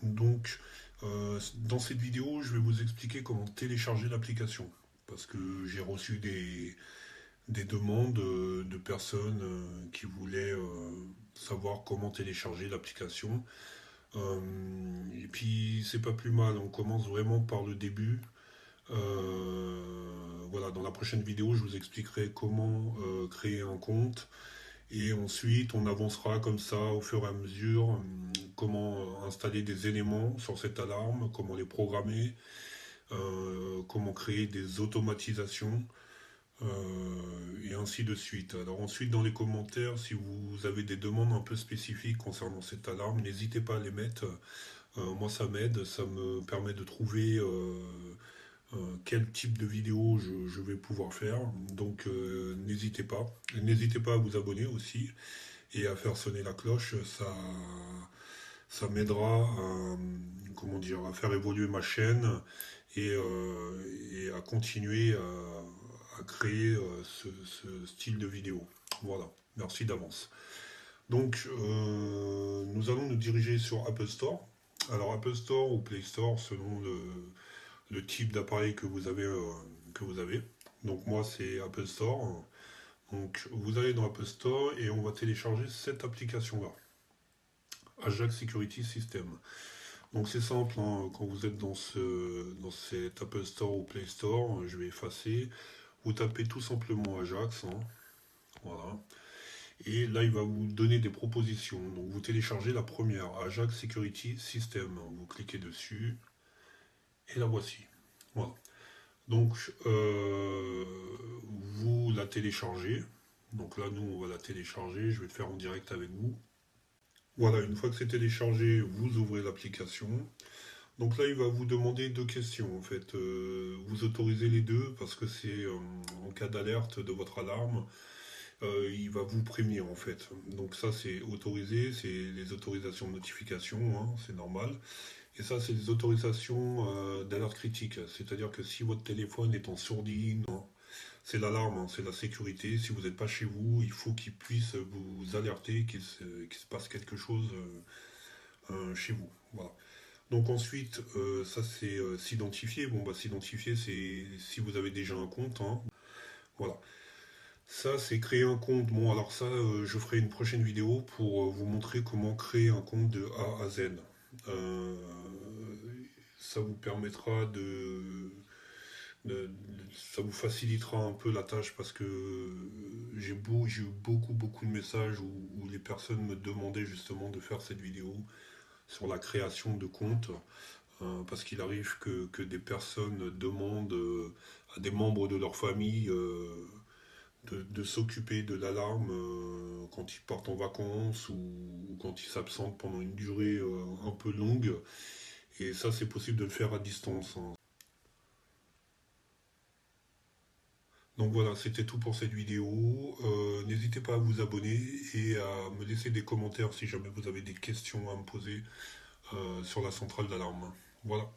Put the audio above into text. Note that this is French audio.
Donc, dans cette vidéo, je vais vous expliquer comment télécharger l'application. Parce que j'ai reçu des demandes de personnes qui voulaient savoir comment télécharger l'application. Et puis, c'est pas plus mal, on commence vraiment par le début. Voilà, dans la prochaine vidéo, je vous expliquerai comment créer un compte. Et ensuite, on avancera comme ça au fur et à mesure, comment installer des éléments sur cette alarme, comment les programmer, comment créer des automatisations, et ainsi de suite. Alors ensuite, dans les commentaires, si vous avez des demandes un peu spécifiques concernant cette alarme, n'hésitez pas à les mettre. Moi, ça m'aide, ça me permet de trouver quel type de vidéo je vais pouvoir faire. Donc n'hésitez pas. N'hésitez pas à vous abonner aussi et à faire sonner la cloche. Ça m'aidera à, comment dire, à faire évoluer ma chaîne et à continuer à créer ce style de vidéo. Voilà, merci d'avance. Donc, nous allons nous diriger sur Apple Store. Alors, Apple Store ou Play Store, selon le type d'appareil que vous avez. Donc, moi, c'est Apple Store. Donc, vous allez dans Apple Store et on va télécharger cette application-là, Ajax Security System. Donc c'est simple, hein, quand vous êtes dans cet Apple Store ou Play Store, je vais effacer, vous tapez tout simplement Ajax, hein, voilà. Et là, il va vous donner des propositions. Donc vous téléchargez la première, Ajax Security System. Vous cliquez dessus, et la voici. Voilà. Donc vous la téléchargez. Donc là, nous, on va la télécharger. Je vais le faire en direct avec vous. Voilà, une fois que c'est téléchargé, vous ouvrez l'application. Donc là, il va vous demander deux questions en fait. Vous autorisez les deux parce que c'est en cas d'alerte de votre alarme, il va vous prévenir en fait. Donc ça, c'est autorisé, c'est les autorisations de notification, hein, c'est normal. Et ça, c'est les autorisations d'alerte critique. C'est-à-dire que si votre téléphone est en sourdine, hein, c'est l'alarme, hein, c'est la sécurité. Si vous n'êtes pas chez vous, il faut qu'il puisse vous alerter qu'il se passe quelque chose chez vous. Voilà. Donc ensuite, ça c'est s'identifier. Bon bah s'identifier c'est si vous avez déjà un compte, hein. Voilà. Ça c'est créer un compte. Bon alors ça je ferai une prochaine vidéo pour vous montrer comment créer un compte de A à Z. Euh, Ça vous permettra ça vous facilitera un peu la tâche parce que j'ai eu beaucoup de messages où les personnes me demandaient justement de faire cette vidéo sur la création de comptes. Parce qu'il arrive que des personnes demandent à des membres de leur famille de s'occuper de l'alarme quand ils partent en vacances ou quand ils s'absentent pendant une durée un peu longue. Et ça, c'est possible de le faire à distance, hein. Donc voilà, c'était tout pour cette vidéo. N'hésitez pas à vous abonner et à me laisser des commentaires si jamais vous avez des questions à me poser sur la centrale d'alarme. Voilà.